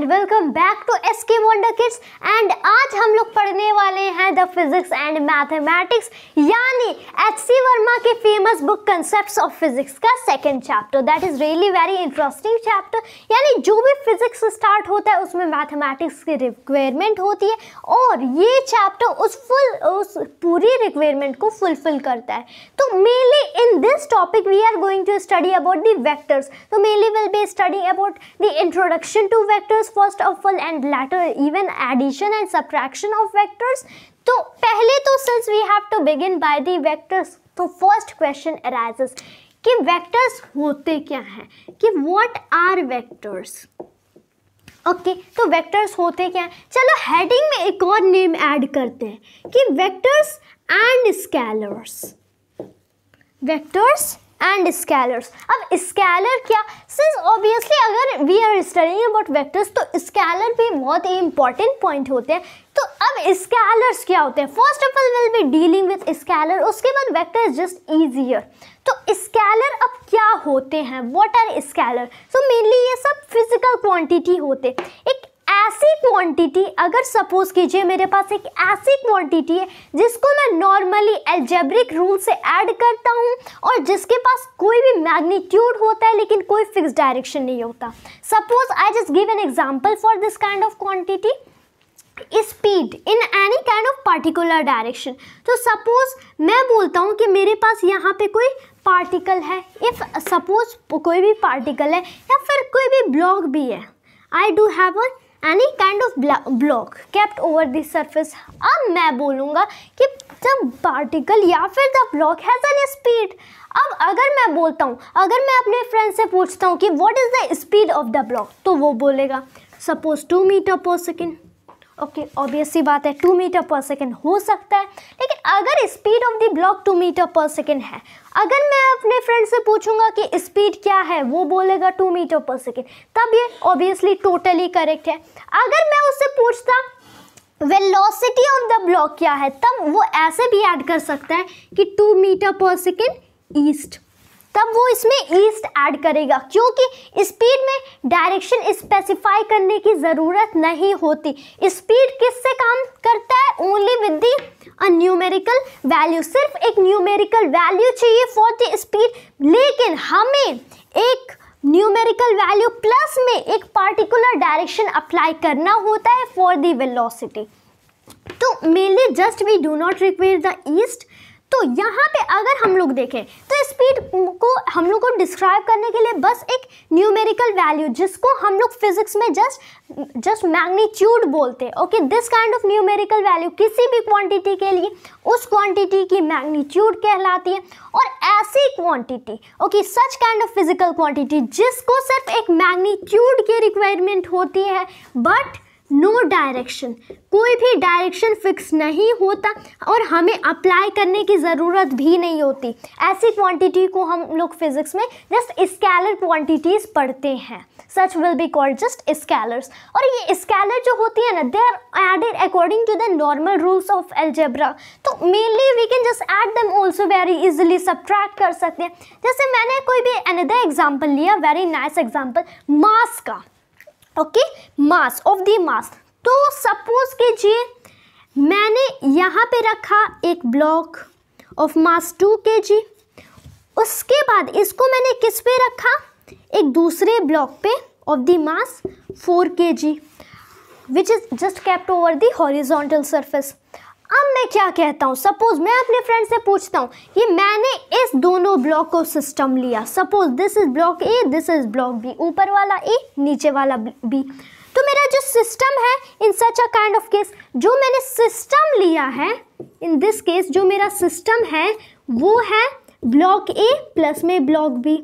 And welcome back to SK wonder kids. And आज हम लोग पढ़ने वाले हैं द फिजिक्स एंड मैथमेटिक्स यानी एच.सी. वर्मा के famous book Concepts of Physics का second chapter. That is really very interesting chapter. यानी जो भी फिजिक्स स्टार्ट होता है उसमें मैथमेटिक्स की रिक्वायरमेंट होती है और ये चैप्टर उस पूरी रिक्वायरमेंट को फुलफिल करता है। तो mainly in this topic we are going to study about the vectors. तो mainly will be studying about the introduction to vectors first of all and later even addition and subtraction of vectors। तो पहले तो since we have to begin by the vectors, तो first question arises कि vectors होते क्या हैं, कि what are vectors। Okay तो वेक्टर्स होते क्या हैं। चलो हेडिंग में एक और नेम ऐड करते हैं कि vectors and scalars. Vectors and scalars. अब स्केलर क्या, सिंस ऑब्वियसली अगर we are studying about vectors तो स्केलर भी बहुत ही इंपॉर्टेंट पॉइंट होते हैं। तो अब स्केलर्स क्या होते हैं, first of all will be dealing with scalar, उसके बाद वेक्टर इज जस्ट ईजियर। तो स्केलर अब क्या होते हैं, what are scalar. So mainly ये सब फिजिकल क्वांटिटी होते हैं। एक ऐसी क्वांटिटी, अगर सपोज कीजिए मेरे पास एक ऐसी क्वांटिटी है जिसको मैं नॉर्मली अलजेब्रिक रूल से ऐड करता हूँ और जिसके पास कोई भी मैग्नीट्यूड होता है लेकिन कोई फिक्स डायरेक्शन नहीं होता। Suppose I just give an example for this kind of quantity, speed in any kind of particular direction. तो सपोज मैं बोलता हूँ कि मेरे पास यहाँ पे कोई पार्टिकल है, इफ सपोज कोई भी पार्टिकल है या फिर कोई भी ब्लॉक भी है, I do have any kind of block kept over the surface। अब मैं बोलूँगा कि जब पार्टिकल या फिर the block has an speed. अब अगर मैं बोलता हूँ, अगर मैं अपने फ्रेंड से पूछता हूँ कि what is the speed of the block, तो वो बोलेगा सपोज 2 मीटर पर सेकेंड। ओके ऑब्वियस सी बात है 2 मीटर पर सेकेंड हो सकता है, लेकिन अगर speed of the block 2 metre पर सेकेंड है, अगर मैं अपने फ्रेंड से पूछूंगा कि स्पीड क्या है, वो बोलेगा 2 मीटर पर सेकेंड, तब ये ऑब्वियसली टोटली करेक्ट है। अगर मैं उससे पूछता वेलोसिटी ऑफ द ब्लॉक क्या है, तब वो ऐसे भी ऐड कर सकता है कि 2 मीटर पर सेकेंड ईस्ट, तब वो इसमें ईस्ट ऐड करेगा क्योंकि स्पीड में डायरेक्शन स्पेसिफाई करने की ज़रूरत नहीं होती। स्पीड किससे काम करता है, only with the numerical value. सिर्फ एक न्यूमेरिकल वैल्यू चाहिए फॉर द स्पीड, लेकिन हमें एक न्यूमेरिकल वैल्यू प्लस में एक पार्टिकुलर डायरेक्शन अप्लाई करना होता है फॉर द वेलोसिटी। तो mainly just we do not require the east. तो यहाँ पे अगर हम लोग देखें तो स्पीड को हम लोग को डिस्क्राइब करने के लिए बस एक न्यूमेरिकल वैल्यू, जिसको हम लोग फिजिक्स में जस्ट मैग्नीट्यूड बोलते हैं। Okay this kind of numerical value किसी भी क्वांटिटी के लिए उस क्वांटिटी की मैग्नीट्यूड कहलाती है। और ऐसी quantity, okay such kind of physical quantity जिसको सिर्फ एक मैग्नीट्यूड की रिक्वायरमेंट होती है बट नो डायरेक्शन, कोई भी डायरेक्शन फिक्स नहीं होता और हमें अप्लाई करने की ज़रूरत भी नहीं होती, ऐसी क्वांटिटी को हम लोग फिजिक्स में जस्ट स्केलर क्वांटिटीज़ पढ़ते हैं। Such will be called just scalars. और ये स्केलर जो होती है ना, they are added according to the normal rules of algebra. तो mainly we can just add them also very easily, subtract कर सकते हैं। जैसे मैंने कोई भी अनदर एग्जाम्पल लिया, वेरी नाइस एग्जाम्पल, मास का। Okay mass of the mass. तो सपोज कीजिए मैंने यहाँ पे रखा एक ब्लॉक ऑफ मास 2 kg, उसके बाद इसको मैंने किस पे रखा, एक दूसरे ब्लॉक पे of the mass 4 kg which is just kept over the horizontal surface. अब मैं क्या कहता हूँ, सपोज मैं अपने फ्रेंड से पूछता हूँ कि मैंने इस दोनों ब्लॉक को सिस्टम लिया, suppose this is block A, this is block B, ऊपर वाला ए नीचे वाला बी। तो मेरा जो सिस्टम है इन सच अ काइंड ऑफ केस, जो मैंने सिस्टम लिया है इन दिस केस, जो मेरा सिस्टम है वो है ब्लॉक ए प्लस में ब्लॉक बी।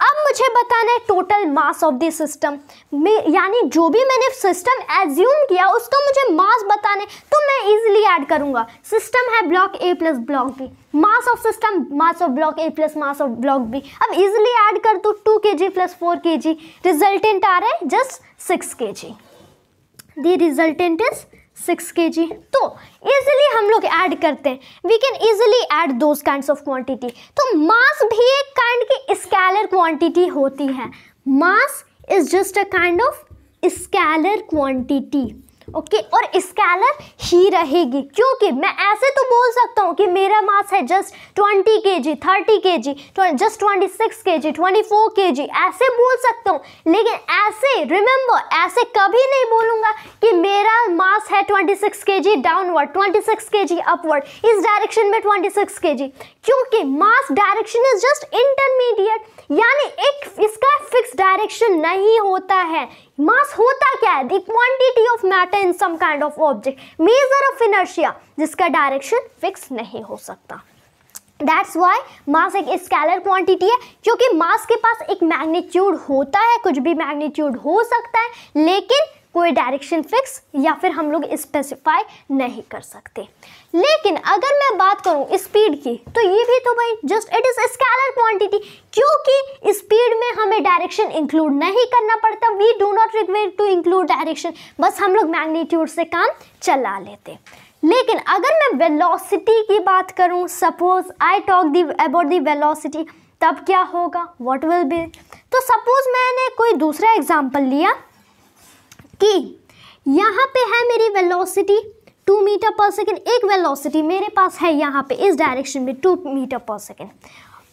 अब मुझे बताना है total mass of the system में, यानी जो भी मैंने सिस्टम एज्यूम किया उसका मुझे मास बताना है। तो मैं इजीली ऐड करूंगा, सिस्टम है block A plus block B, mass of system mass of block A plus mass of block B. अब इजीली ऐड कर दो 2 kg प्लस 4 kg, रिजल्टेंट आ रहा है just 6 kg। The resultant is 6 kg। तो easily हम लोग ऐड करते हैं, we can easily add those kinds of quantity. तो मास भी एक काइंड की स्केलर क्वांटिटी होती है। Mass is just a kind of scalar quantity, okay, और स्केलर ही रहेगी, क्योंकि मैं ऐसे तो बोल सकता हूँ कि मेरा मास है just 20 kg, 30 kg, just 26 kg, 24 kg, ऐसे बोल सकता हूँ, लेकिन ऐसे रिमेंबर ऐसे कभी नहीं बोलूँगा कि मेरा मास है 26 kg डाउनवर्ड, 26 kg अपवर्ड, इस डायरेक्शन में 26 kg, क्योंकि मास डायरेक्शन इज जस्ट इंटरमीडिएट, यानी एक इसका फिक्स डायरेक्शन नहीं होता है। मास होता क्या है? The quantity of matter in some kind of object, measure of inertia, जिसका डायरेक्शन फिक्स नहीं हो सकता। दैट्स वाई मास एक स्केलर क्वांटिटी है, क्योंकि मास के पास एक मैग्नीट्यूड होता है, कुछ भी मैग्नीट्यूड हो सकता है, लेकिन कोई डायरेक्शन फिक्स या फिर हम लोग स्पेसिफाई नहीं कर सकते। लेकिन अगर मैं बात करूं स्पीड की, तो ये भी तो भाई just it is a scalar quantity, क्योंकि स्पीड में हमें डायरेक्शन इंक्लूड नहीं करना पड़ता, we do not require to include direction, बस हम लोग मैग्नीट्यूड से काम चला लेते। लेकिन अगर मैं वेलोसिटी की बात करूं, suppose I talk about the velocity, तब क्या होगा, व्हाट विल बी। तो सपोज मैंने कोई दूसरा एग्जांपल लिया कि यहाँ पे है मेरी वेलोसिटी 2 मीटर पर सेकेंड, एक वेलोसिटी मेरे पास है यहाँ पे इस डायरेक्शन में 2 मीटर पर सेकेंड,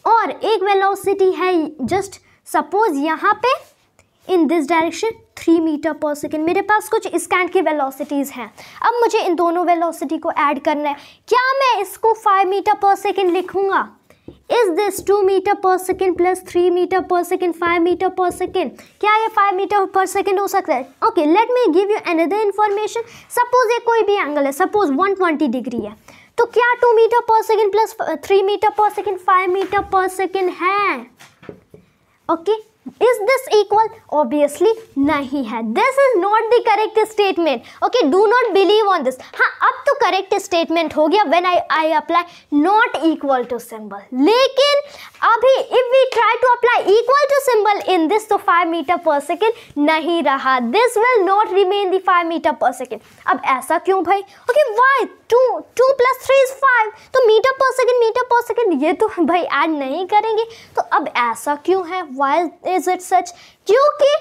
और एक वेलोसिटी है जस्ट सपोज यहाँ पे इन दिस डायरेक्शन 3 मीटर पर सेकेंड। मेरे पास कुछ इस काइंड की वेलोसिटीज़ हैं। अब मुझे इन दोनों वेलोसिटी को ऐड करना है। क्या मैं इसको 5 मीटर पर सेकेंड लिखूँगा? इज दिस 2 मीटर पर सेकेंड प्लस 3 मीटर पर सेकेंड 5 मीटर पर सेकेंड? क्या ये 5 मीटर पर सेकेंड हो सकता है? Okay, let me give you another information. Suppose ये कोई भी एंगल है, सपोज 120 डिग्री है, तो क्या 2 मीटर पर सेकेंड प्लस 3 मीटर पर सेकेंड 5 मीटर पर सेकेंड है? Okay, is this equal? Obviously नहीं है। This is not the correct statement. Okay, do not believe on this. हाँ, अब तो करेक्ट स्टेटमेंट हो गया when I apply not equal to symbol, लेकिन अभी if we try to apply equal to symbol in this, तो 5 metre पर second नहीं रहा। This will not remain the 5 metre पर सेकेंड। अब ऐसा क्यों भाई? ओके, वाई 2 + 3 is 5, तो मीटर पर सेकेंड ये तो भाई ऐड नहीं करेंगे, तो अब ऐसा क्यों है? Why is it such? क्योंकि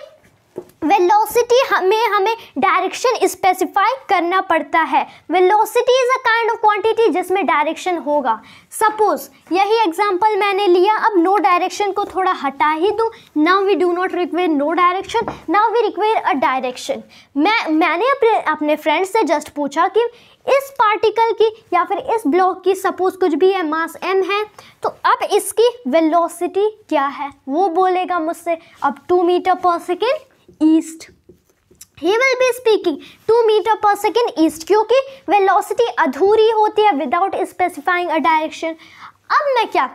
वेलोसिटी में हमें डायरेक्शन स्पेसिफाई करना पड़ता है। Velocity is a kind of quantity जिसमें डायरेक्शन होगा। सपोज यही एग्जांपल मैंने लिया, अब नो डायरेक्शन को थोड़ा हटा ही दूँ। Now we do not require no direction, now we require a direction. मैंने अपने फ्रेंड से जस्ट पूछा कि इस पार्टिकल की या फिर इस ब्लॉक की सपोज कुछ भी है, मास m है, तो अब इसकी वेलोसिटी क्या है? वो बोलेगा मुझसे अब 2 मीटर पर second east. He will be speaking 2 metre पर सेकेंड ईस्ट, क्योंकि वेलोसिटी अधूरी होती है विदाउट स्पेसिफाइंग अ डायरेक्शन। अब मैं क्या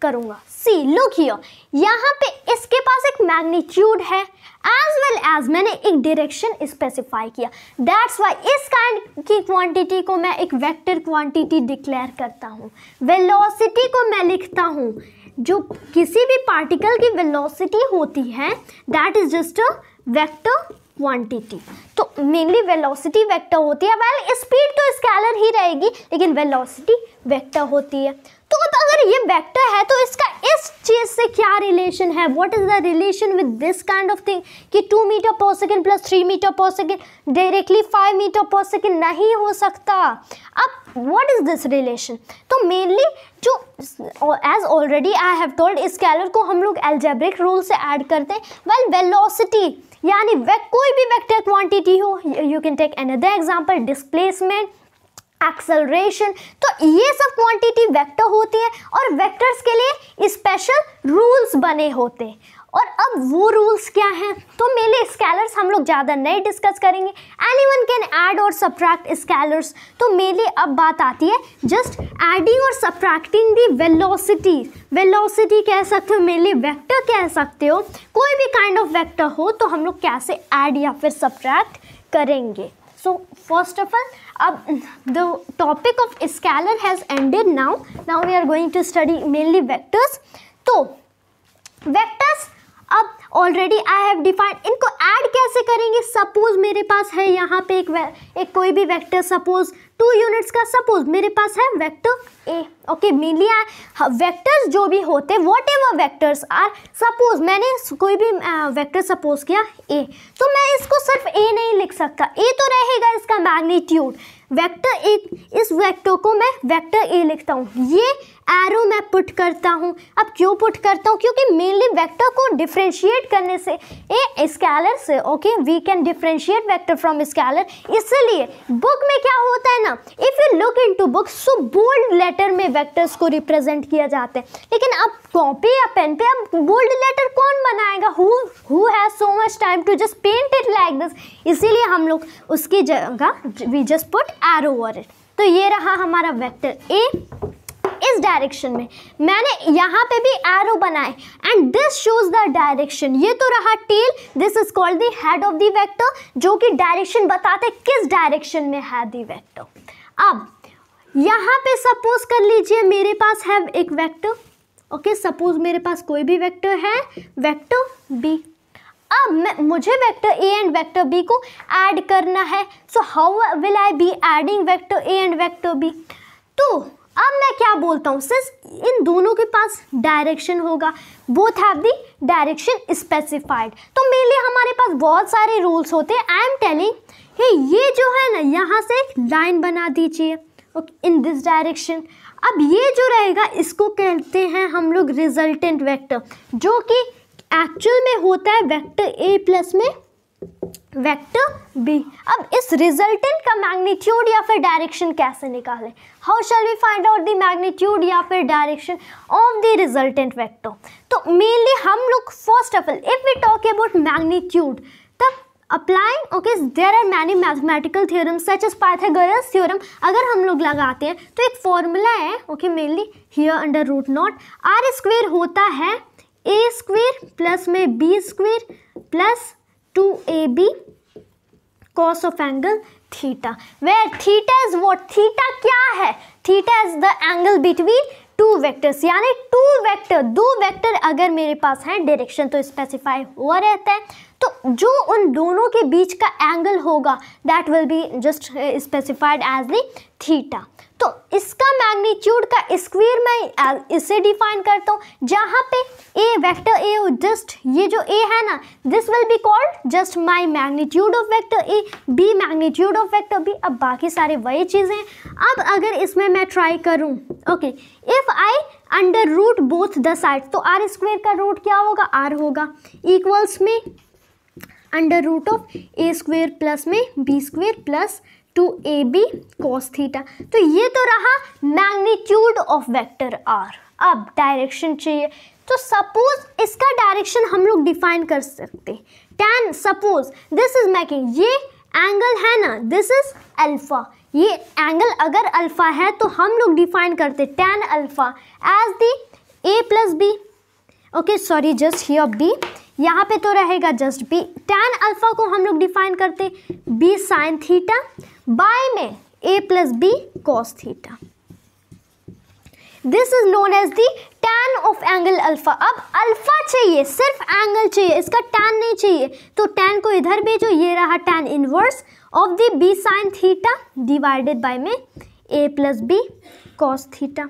करूँगा? सी लुक हियर, यहाँ पे इसके पास एक मैग्नीट्यूड है एज वेल एज मैंने एक डायरेक्शन स्पेसिफाई किया। दैट्स वाई इस काइंड की क्वांटिटी को मैं एक वेक्टर क्वांटिटी डिक्लेयर करता हूँ। वेलोसिटी को मैं लिखता हूँ, जो किसी भी पार्टिकल की वेलोसिटी होती है that is just a vector quantity. तो मेनली वेलोसिटी वेक्टर होती है, वेल स्पीड तो स्केलर ही रहेगी, लेकिन वेलोसिटी वेक्टर होती है। तो अब अगर ये वेक्टर है तो इसका इस चीज से क्या रिलेशन है? What is the relation with this kind of thing कि 2 मीटर पर सेकेंड प्लस 3 मीटर पर सेकेंड डायरेक्टली 5 मीटर पर सेकेंड नहीं हो सकता। अब व्हाट इज दिस रिलेशन? तो मेनली जो as already I have told, scalar को हम लोग अलजेब्रिक रूल से ऐड करते हैं। वेल वेलोसिटी यानी कोई भी वेक्टर क्वांटिटी हो, you can take another example, displacement, acceleration, तो ये सब क्वांटिटी वेक्टर होती है और वेक्टर्स के लिए स्पेशल रूल्स बने होते हैं। और अब वो रूल्स क्या हैं? तो मेनली स्केलर्स हम लोग ज़्यादा नहीं डिस्कस करेंगे। एनीवन कैन ऐड और सब्ट्रैक्ट स्केलर्स। तो मेनली अब बात आती है जस्ट एडिंग और सब्ट्रैक्टिंग दी वेलोसिटी। वेलोसिटी कह सकते हो, मेनली वेक्टर कह सकते हो, कोई भी काइंड ऑफ वेक्टर हो तो हम लोग कैसे ऐड या फिर सब्ट्रैक्ट करेंगे। सो फर्स्ट ऑफ ऑल, अब the topic of scalar has ended now. Now we are going to study mainly vectors. तो vectors अब ऑलरेडी आई हैव डिफाइंड। इनको ऐड कैसे करेंगे? सपोज मेरे पास है यहाँ पे एक कोई भी वेक्टर, सपोज 2 यूनिट्स का, सपोज मेरे पास है vector A. Okay, mainly vectors जो भी होते हैं, whatever vectors are, suppose मैंने कोई भी वेक्टर सपोज किया ए, तो मैं इसको सिर्फ ए नहीं लिख सकता, ए तो रहेगा इसका मैग्नीट्यूड। वेक्टर ए, इस वेक्टर को मैं वेक्टर ए लिखता हूँ, ये एरो मैं पुट करता हूँ। अब क्यों पुट करता हूँ? क्योंकि मेनली वेक्टर को डिफरेंशिएट करने से ए स्केलर से, okay, we can differentiate vector from scalar. इसलिए बुक में क्या होता है ना, if you look into book, so bold letter में वेक्टर्स को रिप्रेजेंट किया जाता है। लेकिन अब कॉपी या पेन पे अब बोल्ड लेटर कौन बनाएगा? Who has so much time to just paint it like this? इसीलिए हम लोग उसकी जगह we just put arrow over it. तो ये रहा हमारा वेक्टर ए। इस डायरेक्शन में मैंने यहाँ पे भी एरो बनाए and this shows the direction. ये तो रहा tail, this is called the head of the vector, जो कि डायरेक्शन बताते किस डायरेक्शन में है द वेक्टर। अब यहाँ पे सपोज कर लीजिए मेरे पास है एक वेक्टर, ओके, सपोज मेरे पास कोई भी वेक्टर है, वेक्टर बी। अब मुझे vector A and vector B को ऐड करना है। So how will I be adding vector A and vector B? तो अब मैं क्या बोलता हूँ, सिंस इन दोनों के पास डायरेक्शन होगा, both have the direction specified, तो मेनली हमारे पास बहुत सारे रूल्स होते हैं। आई एम टेलिंग हे, ये जो है ना, यहाँ से एक लाइन बना दीजिए इन दिस डायरेक्शन। अब ये जो रहेगा इसको कहते हैं हम लोग रिजल्टेंट वेक्टर, जो कि एक्चुअल में होता है वेक्टर ए प्लस में वेक्टर बी। अब इस रिजल्टेंट का मैग्नीट्यूड या फिर डायरेक्शन कैसे निकालें? How shall we find out the magnitude या फिर direction of the resultant vector? तो मेनली हम लोग first of all if we talk about magnitude, तब applying, okay, there are many mathematical theorems such as Pythagoras theorem. अगर हम लोग लगाते हैं तो एक फॉर्मूला है, okay, mainly here under root not R square होता है ए स्क्वेयर प्लस में B square plus 2ab cos of angle theta, where theta is what? theta क्या है? theta is the angle between two vectors, यानी दो vector अगर मेरे पास है, डायरेक्शन तो स्पेसिफाई हुआ रहता है, तो जो उन दोनों के बीच का एंगल होगा that will be just specified as the theta. तो इसका मैग्नीट्यूड का स्क्वायर मैं इसे डिफाइन करता हूँ, जहाँ पे ए वेक्टर ए, जस्ट ये जो ए है ना, this will be called just my magnitude of vector A, B magnitude of vector B. अब बाकी सारे वही चीज़ें हैं। अब अगर इसमें मैं ट्राई करूँ, okay, if I under root both the sides, तो आर स्क्वायर का रूट क्या होगा? आर होगा, इक्वल्स में under root of A square plus में B square plus 2ab cos theta. तो ये तो रहा मैग्नीट्यूड ऑफ वेक्टर आर। अब डायरेक्शन चाहिए, तो सपोज इसका डायरेक्शन हम लोग डिफाइन कर सकते। tan, suppose this is making, ये एंगल है ना, दिस इज अल्फा, ये एंगल अगर अल्फा है तो हम लोग डिफाइन करते tan alpha as the a plus B, okay, sorry just here B, यहाँ पे तो रहेगा जस्ट बी। tan अल्फा को हम लोग डिफाइन करते b साइन थीटा बाय में a plus B cos theta. This is known as the tan of angle alpha. अब अल्फा चाहिए, सिर्फ एंगल चाहिए, इसका tan नहीं चाहिए, तो tan को इधर भेजो, ये रहा tan inverse of the b sine theta divided by में a plus B cos theta.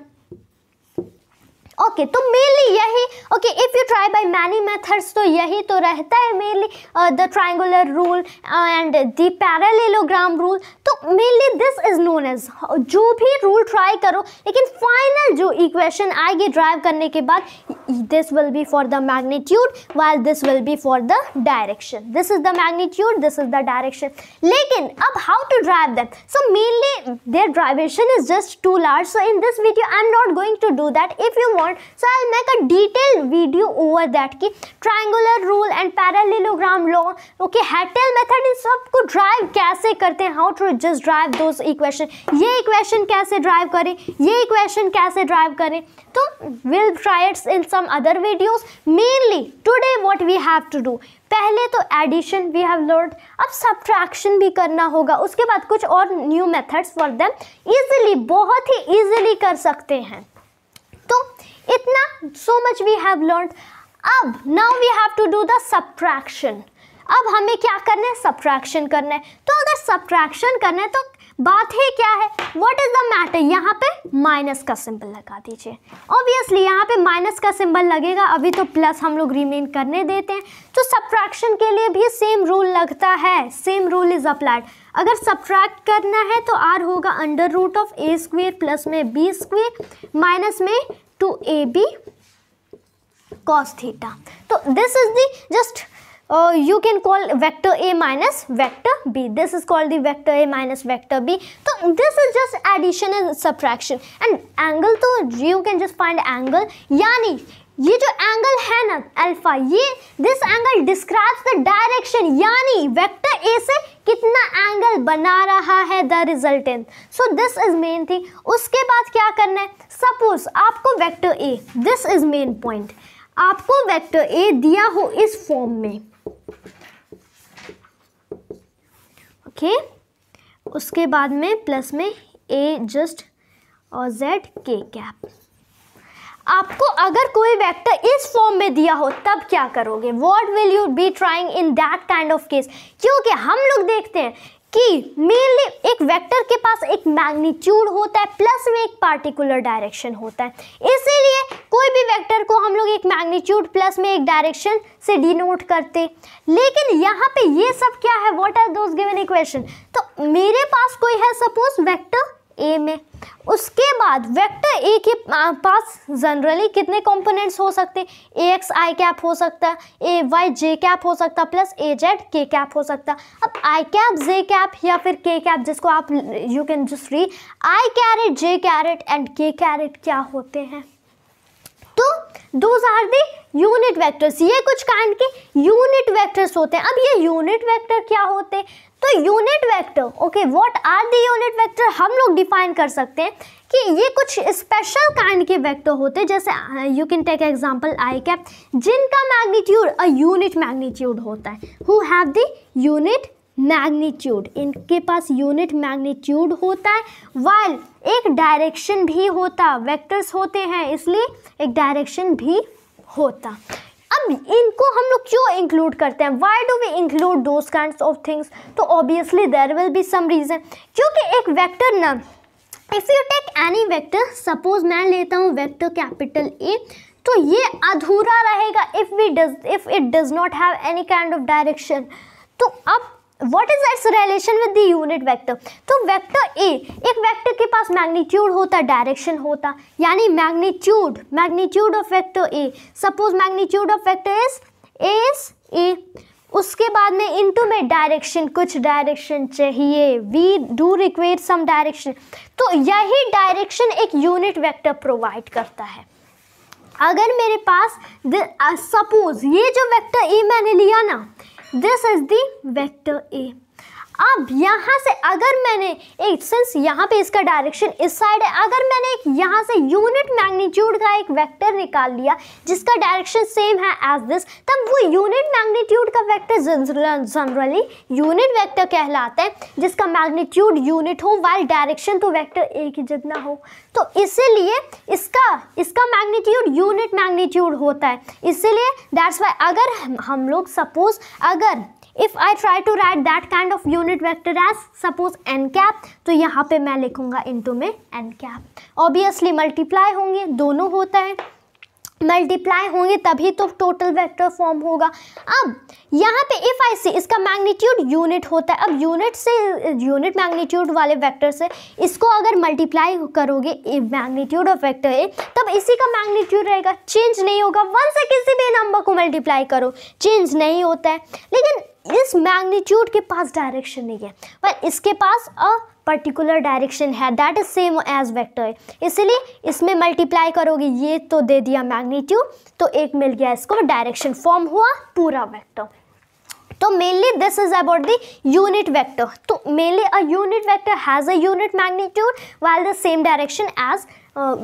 Okay, तो मेनली यही, okay, if you try by many methods, तो यही तो रहता है mainly the triangular rule and the parallelogram rule. तो mainly this is known as, जो भी रूल ट्राई करो, लेकिन फाइनल जो इक्वेशन आएगी ड्राइव करने के बाद, this will be for the magnitude while this will be for the direction. This is the magnitude, this is the direction. लेकिन अब how to derive them? So mainly their derivation is just too large, so in this video I am not going to do that. If you so I'll make a detailed video over that कि triangular rule and parallelogram law, okay, Hattel method, इन सब को drive कैसे करते हैं, how to just drive those equation, ये equation कैसे drive करें, ये equation कैसे drive करें, तो we'll try it in some other videos. Mainly today what we have to do, पहले तो एडिशन वी हैव लर्नड, अब सब्ट्रैक्शन भी करना होगा, उसके बाद कुछ और new methods for them, easily, बहुत ही इजीली कर सकते हैं। तो इतना so much we have learned. अब now we have to do the subtraction. अब हमें क्या करना है, सब्ट्रैक्शन करना है। तो अगर सब्ट्रैक्शन करना है तो बात ही क्या है, व्हाट इज द मैटर, यहाँ पे माइनस का सिंबल लगा दीजिए। ऑब्वियसली यहाँ पे माइनस का सिंबल लगेगा, अभी तो प्लस हम लोग रिमेन करने देते हैं। तो सब्ट्रैक्शन के लिए भी सेम रूल लगता है, सेम रूल इज अप्लाइड। अगर सब्ट्रैक्ट करना है तो आर होगा under root of A square plus में बी स्क्वेयर माइनस में 2ab cos थीटा। तो this is the just you can call vector a minus vector b. This is called the vector a minus vector b. So this is just addition and subtraction. And angle तो you can just find angle, यानी ये जो angle है ना alpha, ये this angle describes the direction, यानी vector A से कितना एंगल बना रहा है the resultant. So this is main thing. उसके बाद क्या करना है, सपोज आपको vector A, this is main point, आपको वेक्टर ए दिया हो इस फॉर्म में, ओके उसके बाद में प्लस में ए जस्ट और जेड के कैप। आपको अगर कोई वेक्टर इस फॉर्म में दिया हो तब क्या करोगे, what will you be trying in that kind of case. क्योंकि हम लोग देखते हैं कि मेनली एक वेक्टर के पास एक मैग्नीट्यूड होता है प्लस में एक पार्टिकुलर डायरेक्शन होता है, इसीलिए कोई भी वेक्टर को हम लोग एक मैग्नीट्यूड प्लस में एक डायरेक्शन से डिनोट करते। लेकिन यहाँ पे ये सब क्या है, what are those given equation. तो मेरे पास कोई है सपोज वेक्टर ए में, उसके बाद वेक्टर ए के पास जनरली कितने कंपोनेंट्स हो सकते हैं, ए एक्स आई कैप हो सकता है, ए वाई जे कैप हो सकता है, प्लस ए जेड के कैप हो सकता है। अब आई कैप जे कैप या फिर के कैप, जिसको आप you can just read I caret J caret and K caret क्या होते हैं, तो those are the unit vectors. ये कुछ काइंड के यूनिट वेक्टर्स होते हैं। अब ये यूनिट वेक्टर क्या होते हैं, तो unit vector, okay what are the unit vector, हम लोग डिफाइन कर सकते हैं कि ये कुछ स्पेशल काइंड के वेक्टर होते हैं। जैसे you can take example I cap, जिनका मैग्नीट्यूड अ यूनिट मैग्नीट्यूड होता है, who have the unit magnitude, इनके पास यूनिट मैग्नीट्यूड होता है, वाइल एक डायरेक्शन भी होता, वेक्टर्स होते हैं इसलिए एक डायरेक्शन भी होता। अब इनको हम लोग क्यों इंक्लूड करते हैं, why do we include those kinds of things, तो obviously there will be some reason. क्योंकि एक वेक्टर ना, if you take any vector, suppose मैं लेता हूँ वेक्टर कैपिटल ए, तो ये अधूरा रहेगा if it does not have any kind of direction. तो अब what is its relation with the unit vector, तो वेक्टर ए, एक वेक्टर के पास मैग्नीट्यूड होता, डायरेक्शन होता, यानी magnitude of vector A, suppose magnitude of vector is A, उसके बाद में इनटू में डायरेक्शन, कुछ डायरेक्शन चाहिए, we do require some direction, तो यही डायरेक्शन एक यूनिट वेक्टर प्रोवाइड करता है। अगर मेरे पास सपोज ये जो वेक्टर ए मैंने लिया ना, this is the vector A. अब यहाँ से अगर मैंने एक, सिंस यहाँ पे इसका डायरेक्शन इस साइड है, अगर मैंने एक यहाँ से यूनिट मैग्नीट्यूड का एक वेक्टर निकाल लिया जिसका डायरेक्शन सेम है एज दिस, तब वो यूनिट मैग्नीट्यूड का वेक्टर जनरली यूनिट वेक्टर कहलाता है, जिसका मैग्नीट्यूड यूनिट हो वाइल डायरेक्शन तो वेक्टर ए की जितना हो। तो इसीलिए इसका मैग्नीट्यूड यूनिट मैग्नीट्यूड होता है, इसीलिए दैट्स वाई अगर हम लोग सपोज अगर if I try to write that kind of unit vector as suppose n cap, तो यहाँ पे मैं लिखूँगा इंटू में n cap। ऑब्वियसली मल्टीप्लाई होंगे, दोनों होता है, मल्टीप्लाई होंगे तभी तो टोटल वेक्टर फॉर्म होगा। अब यहाँ पे इफ आई सी, इसका मैग्नीट्यूड यूनिट होता है, अब यूनिट से यूनिट मैग्नीट्यूड वाले वेक्टर से इसको अगर मल्टीप्लाई करोगे मैग्नीट्यूड ऑफ वेक्टर ए, तब इसी का मैग्नीट्यूड रहेगा, चेंज नहीं होगा। 1 से किसी भी नंबर को मल्टीप्लाई करो चेंज नहीं होता है, लेकिन इस मैग्नीट्यूड के पास डायरेक्शन नहीं है, पर इसके पास अ पर्टिकुलर डायरेक्शन है, that is same as vector, इसलिए इसमें मल्टीप्लाई करोगे, ये तो दे दिया मैग्नीट्यूड, तो एक मिल गया इसको डायरेक्शन, फॉर्म हुआ पूरा वेक्टर। तो mainly this is about the unit vector. तो mainly a unit vector has a unit magnitude while the same direction as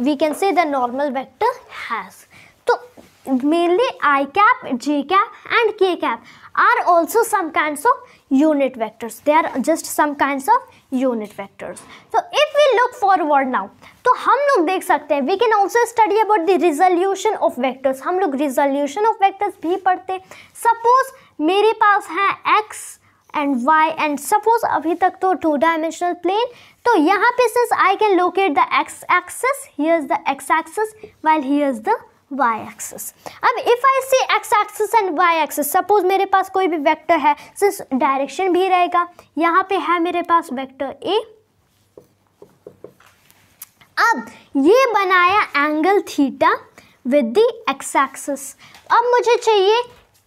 we can say the normal vector has. तो mainly I cap, J cap and K cap are also some kinds of unit vectors. They are just some kinds of unit vectors. So if we look forward now, तो हम लोग देख सकते हैं, we can also study about the resolution of vectors. हम लोग resolution of vectors भी पढ़ते हैं. Suppose मेरे पास है x and y and suppose अभी तक तो 2-dimensional plane, तो यहाँ पे since I can locate the x axis, here is the x axis while here is the y axis. अब if I see x axis and y axis, suppose मेरे पास कोई भी वेक्टर है, since डायरेक्शन भी रहेगा, यहाँ पे है मेरे पास वेक्टर a. अब ये बनाया angle theta with the x axis. अब मुझे चाहिए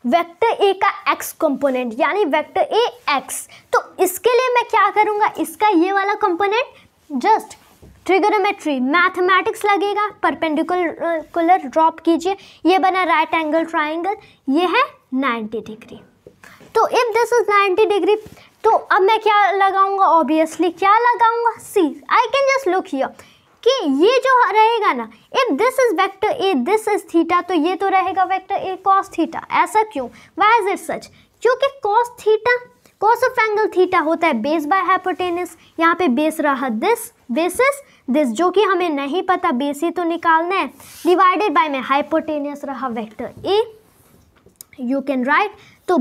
वेक्टर a का x कंपोनेंट, यानी वेक्टर a x. तो इसके लिए मैं क्या करूँगा, इसका ये वाला कंपोनेंट जस्ट ट्रिगोनोमेट्री मैथमेटिक्स लगेगा, परपेंडिकुलर ड्रॉप कीजिए, ये बना राइट एंगल ट्राइंगल, ये है 90 डिग्री. तो इफ दिस इज 90 डिग्री, तो अब मैं क्या लगाऊंगा, ऑब्वियसली क्या लगाऊंगा, see I can just look here कि ये जो रहेगा ना, if this is vector A, this is theta, तो ये तो रहेगा वेक्टर ए कॉस थीटा. ऐसा क्यों, व्हाई इज इट सच, क्योंकि cos theta, cos of angle theta होता है बेस बाय हाइपोटेनस. यहाँ पे बेस रहा दिस, बेस इज दिस, जो कि हमें नहीं पता, बेस ही तो निकालना है, डिवाइडेड बाय में हाइपोटेनस रहा vector A. You can write, तो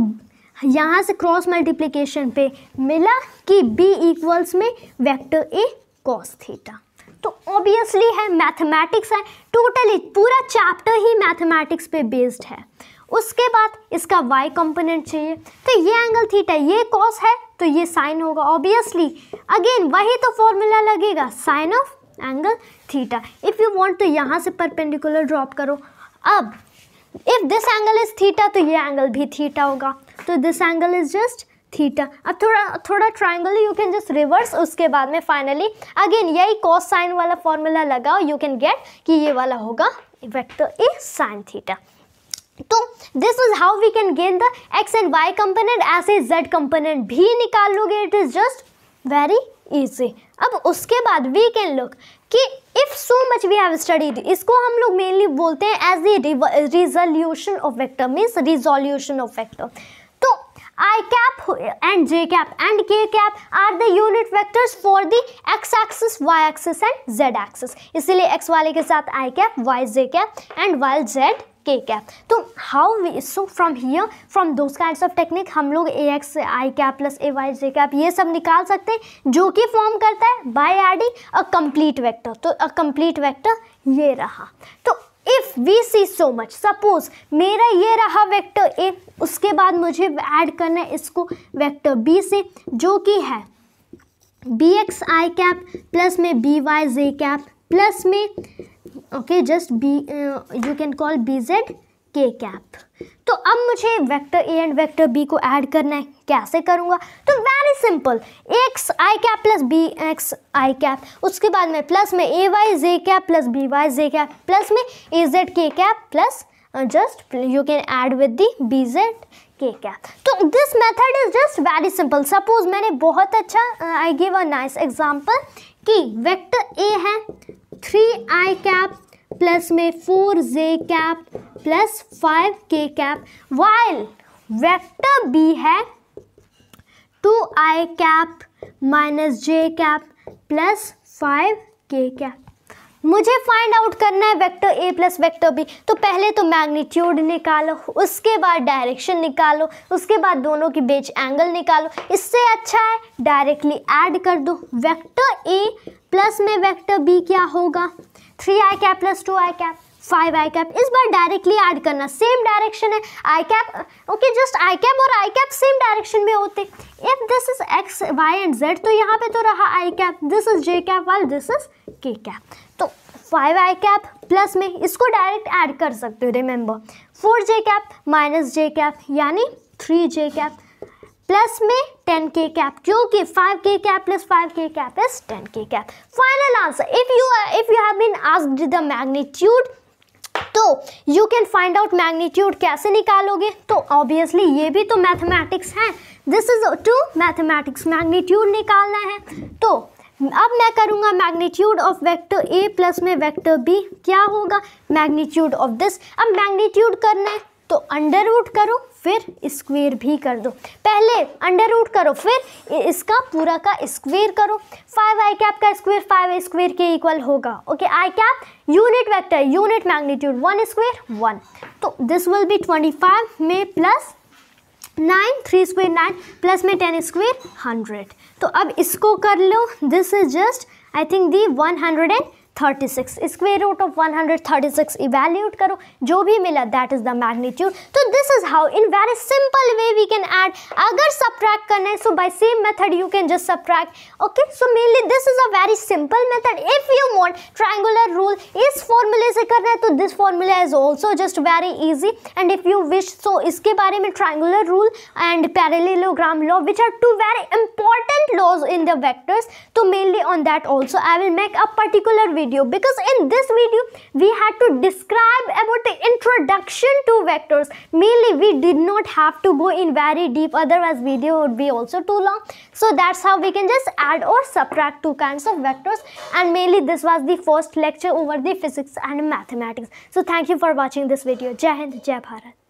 यहाँ से क्रॉस मल्टीप्लिकेशन पे मिला कि बी इक्वल्स में वेक्टर ए कॉस थीटा. तो ऑब्वियसली है, मैथमेटिक्स है, टोटली पूरा चैप्टर ही मैथमेटिक्स पे बेस्ड है. उसके बाद इसका y कंपोनेंट चाहिए, तो ये एंगल थीटा, ये कॉस है तो ये साइन होगा. ऑब्वियसली अगेन वही तो फॉर्मूला लगेगा, sine of angle theta. If you want तो यहाँ से परपेंडिकुलर ड्रॉप करो. अब if this angle is theta, तो ये एंगल भी थीटा होगा, तो this angle is just theta. अब थोड़ा triangle you can just reverse, उसके बाद में फाइनली अगेन यही कॉस साइन वाला फॉर्मूला लगाओ, यू कैन गेट कि ये वाला होगा वेक्टर ए साइन थीटा. तो this is how we can gain the X and Y component. ऐसे जेड कंपोनेंट भी निकाल लोगे, it is just very easy. अब उसके बाद वी कैन लुक कि if so much we have studied, इसको हम लोग मेनली बोलते हैं as the resolution of vector, means resolution of vector. तो I cap and J cap and K cap are the unit vectors for the x axis, y axis and z axis. इसीलिए x वाले के साथ I cap, y J cap and y Z K cap. तो how we, so from here, from those kinds of technique हम लोग ax I cap plus ay J cap ये सब निकाल सकते हैं, जो कि फॉर्म करता है by adding a complete vector. तो a complete vector ये रहा. तो if we see so much, suppose मेरा ये रहा वेक्टर ए, उसके बाद मुझे ऐड करना है इसको वेक्टर बी से, जो कि है B X I cap plus में B Y J cap plus में okay just B, you can call B Z K cap. तो अब मुझे vector A and vector B को ऐड करना है, कैसे करूँगा, तो very simple, X I cap plus B X I cap, उसके बाद में प्लस में A Y J cap plus B Y J cap plus में A Z K cap plus just you can add with the B Z K cap. तो this method is just very simple. Suppose मैंने बहुत अच्छा I give a nice example कि vector A है 3i cap plus में 4j cap plus 5k cap, while vector B है 2i cap minus j cap plus 5k cap. मुझे find out करना है vector A plus vector B. तो पहले तो मैग्नीट्यूड निकालो, उसके बाद डायरेक्शन निकालो, उसके बाद दोनों के बीच एंगल निकालो. इससे अच्छा है डायरेक्टली ऐड कर दो. वेक्टर ए प्लस में वेक्टर बी क्या होगा, 3i cap plus 2i cap 5i cap. इस बार डायरेक्टली ऐड करना, सेम डायरेक्शन है i cap, okay just i cap और आई कैप सेम डायरेक्शन में होते. If this is x y and z, तो यहाँ पे तो रहा i cap, this is j cap वाल दिस इज के कैप. तो 5i कैप प्लस में इसको डायरेक्ट ऐड कर सकते हो, remember 4j cap minus j cap यानी 3j कैप प्लस में 10k कैप, क्योंकि 5k cap plus 5k cap is 10k cap. Final answer, if you have been asked the magnitude, तो you can find out magnitude कैसे निकालोगे. तो obviously ये भी तो मैथमेटिक्स है, this is too mathematics, magnitude निकालना है. तो अब मैं करूँगा magnitude of vector A plus में वेक्टर बी, क्या होगा मैग्नीट्यूड ऑफ दिस। अब मैग्नीट्यूड करना है तो अंडर रूट करो फिर स्क्वेयर भी कर दो, पहले अंडर रूट करो फिर इसका पूरा का स्क्वेयर करो। 5 आई कैप का स्क्वेयर 5 स्क्वेयर के इक्वल होगा। Okay, i cap unit vector unit magnitude 1 square 1, तो दिस विल बी 25 में प्लस 9 3 स्क्वेयर 9 प्लस में 10 स्क्वेयर 100। तो अब इसको कर लो, this is just I think the 136, square root of 136 evaluate करो, जो भी मिला दैट इज द मैग्नीट्यूड। तो this is how in very simple way we can add. अगर सब्ट्रैक्ट करना है so by same method you can just subtract. Okay, so mainly this is a very simple method. If you want triangular rule इस फॉर्मूले से करना है तो this formula is also just very easy, and if you wish so इसके बारे में triangular rule and parallelogram law which are two very important laws in the vectors, तो mainly on that also I will make a particular video, because in this video we had to describe about the introduction to vectors. Mainly we did not have to go in very deep, otherwise video would be also too long. So that's how we can just add or subtract two kinds of vectors, and mainly this was the first lecture over the physics and mathematics. So thank you for watching this video. Jai Hind, Jai Bharat.